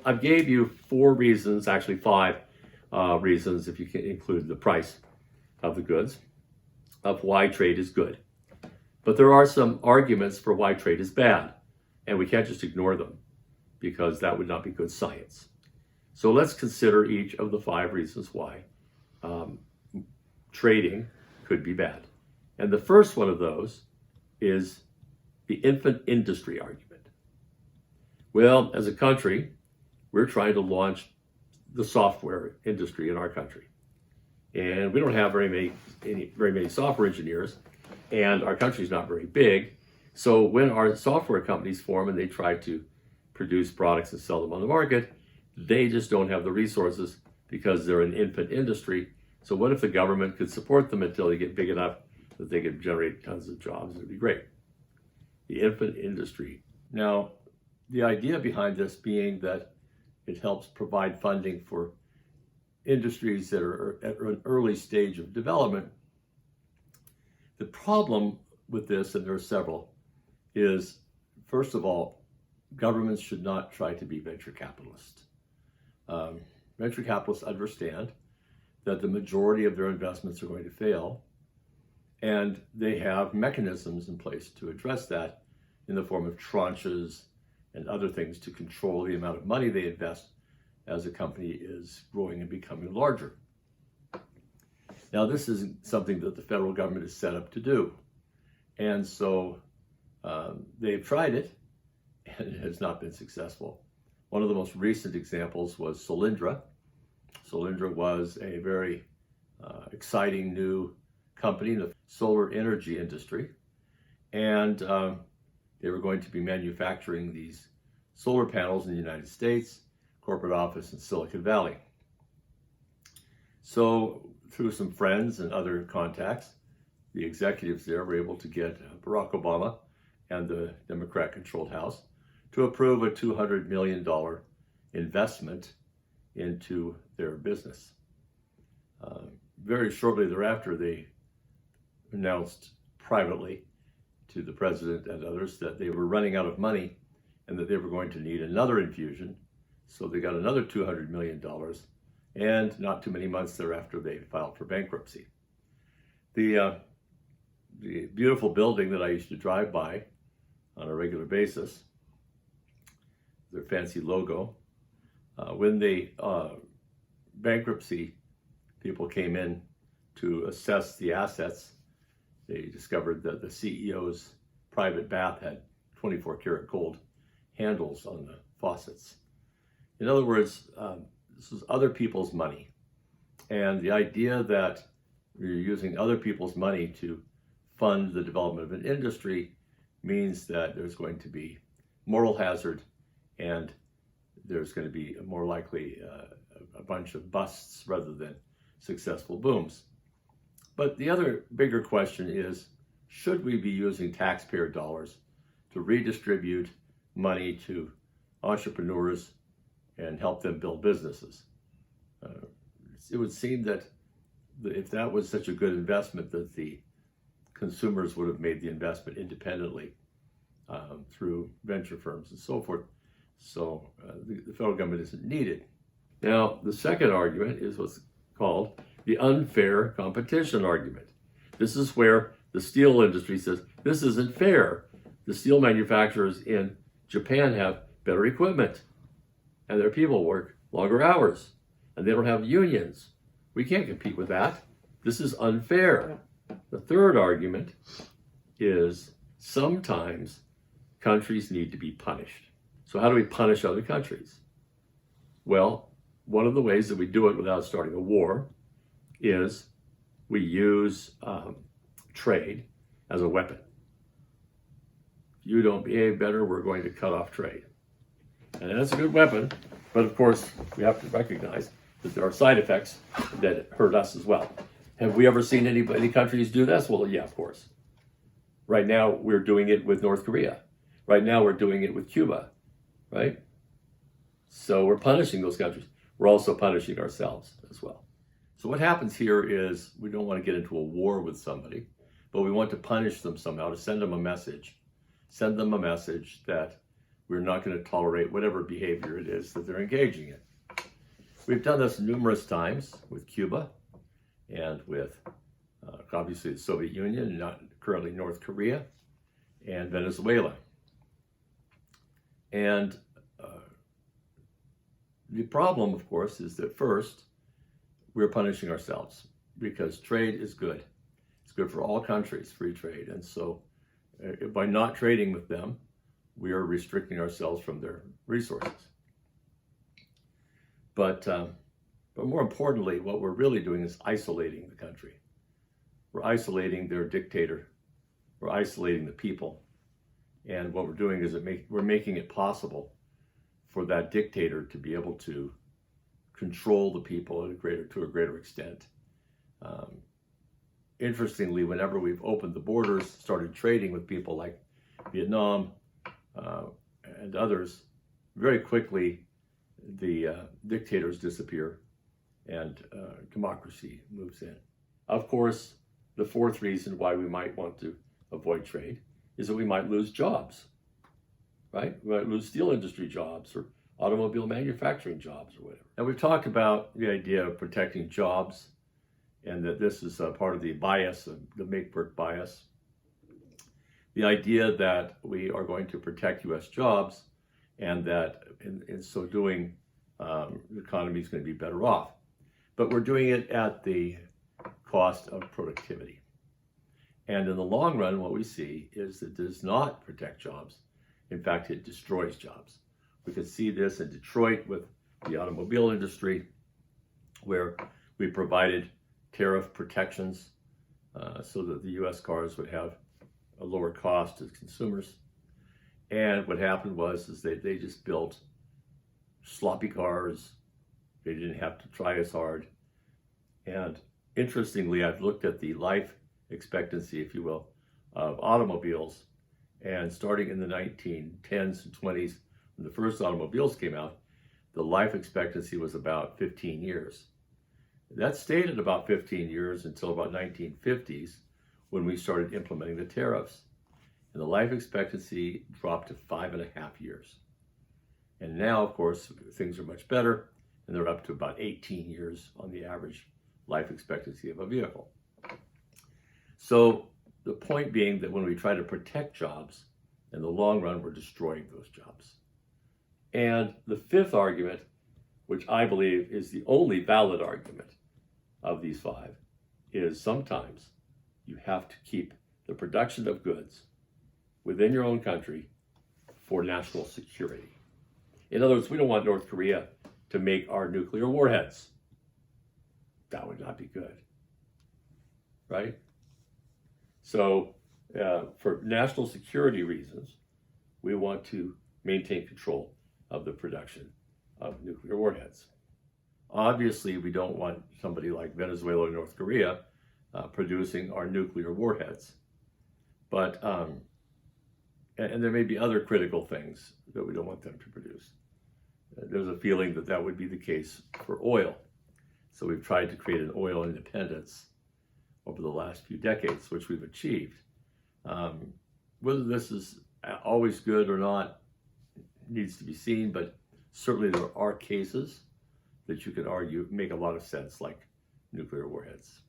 I gave you 4 reasons, actually 5 reasons if you can include the price of the goods, of why trade is good. But there are some arguments for why trade is bad, and we can't just ignore them because that would not be good science. So let's consider each of the 5 reasons why trading could be bad. And the first one of those is the infant industry argument. Well, as a country, we're trying to launch the software industry in our country. And we don't have very many software engineers, and our country's not very big. So when our software companies form and they try to produce products and sell them on the market, they just don't have the resources because they're an infant industry. So what if the government could support them until they get big enough that they could generate tons of jobs? It'd be great. The infant industry. Now, the idea behind this being that it helps provide funding for industries that are at an early stage of development. The problem with this, and there are several, is, first of all, governments should not try to be venture capitalists. Venture capitalists understand that the majority of their investments are going to fail, and they have mechanisms in place to address that in the form of tranches and other things to control the amount of money they invest as a company is growing and becoming larger. Now, this isn't something that the federal government is set up to do. And so they've tried it, and it has not been successful. One of the most recent examples was Solyndra. Solyndra was a very exciting new company in the solar energy industry. And they were going to be manufacturing these solar panels in the United States, corporate office in Silicon Valley. So through some friends and other contacts, the executives there were able to get Barack Obama and the Democrat-controlled House to approve a $200 million investment into their business. Very shortly thereafter, they announced privately to the president and others that they were running out of money and that they were going to need another infusion. So they got another $200 million, and not too many months thereafter, they filed for bankruptcy. The beautiful building that I used to drive by on a regular basis, their fancy logo, when the bankruptcy people came in to assess the assets, they discovered that the CEO's private bath had 24 karat gold handles on the faucets. In other words, this was other people's money. And the idea that you're using other people's money to fund the development of an industry means that there's going to be moral hazard, and there's going to be more likely a bunch of busts rather than successful booms. But the other bigger question is, should we be using taxpayer dollars to redistribute money to entrepreneurs and help them build businesses? It would seem that if that was such a good investment, that the consumers would have made the investment independently through venture firms and so forth. So the federal government isn't needed. Now, the second argument is what's called the unfair competition argument. This is where the steel industry says, this isn't fair. The steel manufacturers in Japan have better equipment, and their people work longer hours, and they don't have unions. We can't compete with that. This is unfair. The third argument is sometimes countries need to be punished. So how do we punish other countries? Well, one of the ways that we do it without starting a war is we use trade as a weapon. If you don't behave better, we're going to cut off trade. And that's a good weapon, but of course we have to recognize that there are side effects that hurt us as well. Have we ever seen any countries do this? Well, yeah, of course. Right now we're doing it with North Korea. Right now we're doing it with Cuba, right? So we're punishing those countries. We're also punishing ourselves as well. So what happens here is we don't want to get into a war with somebody, but we want to punish them somehow, to send them a message. Send them a message that we're not going to tolerate whatever behavior it is that they're engaging in. We've done this numerous times with Cuba and with obviously the Soviet Union, not currently North Korea, and Venezuela. And the problem, of course, is that first, we're punishing ourselves because trade is good. It's good for all countries, free trade. And so by not trading with them, we are restricting ourselves from their resources. But more importantly, what we're really doing is isolating the country. We're isolating their dictator. We're isolating the people. And what we're doing is we're making it possible for that dictator to be able to control the people to a greater extent. Interestingly, whenever we've opened the borders, started trading with people like Vietnam and others, very quickly the dictators disappear and democracy moves in. Of course, the fourth reason why we might want to avoid trade is that we might lose jobs, right? We might lose steel industry jobs or automobile manufacturing jobs or whatever. And we've talked about the idea of protecting jobs and that this is part of the bias, the make-work bias. The idea that we are going to protect U.S. jobs and that in so doing, the economy is going to be better off. But we're doing it at the cost of productivity. And in the long run, what we see is that it does not protect jobs. In fact, it destroys jobs. We could see this in Detroit with the automobile industry, where we provided tariff protections so that the U.S. cars would have a lower cost to consumers. And what happened was they just built sloppy cars. They didn't have to try as hard. And interestingly, I've looked at the life expectancy, if you will, of automobiles. And starting in the 1910s and 20s, when the first automobiles came out, the life expectancy was about 15 years. That stayed at about 15 years until about 1950s, when we started implementing the tariffs. And the life expectancy dropped to 5.5 years. And now, of course, things are much better, and they're up to about 18 years on the average life expectancy of a vehicle. So the point being that when we try to protect jobs, in the long run, we're destroying those jobs. And the fifth argument, which I believe is the only valid argument of these five, is sometimes you have to keep the production of goods within your own country for national security. In other words, we don't want North Korea to make our nuclear warheads. That would not be good, right? So for national security reasons, we want to maintain control of the production of nuclear warheads. Obviously, we don't want somebody like Venezuela or North Korea producing our nuclear warheads. But, and there may be other critical things that we don't want them to produce. There's a feeling that that would be the case for oil. So we've tried to create an oil independence over the last few decades, which we've achieved. Whether this is always good or not needs to be seen, but certainly there are cases that you could argue make a lot of sense, like nuclear warheads.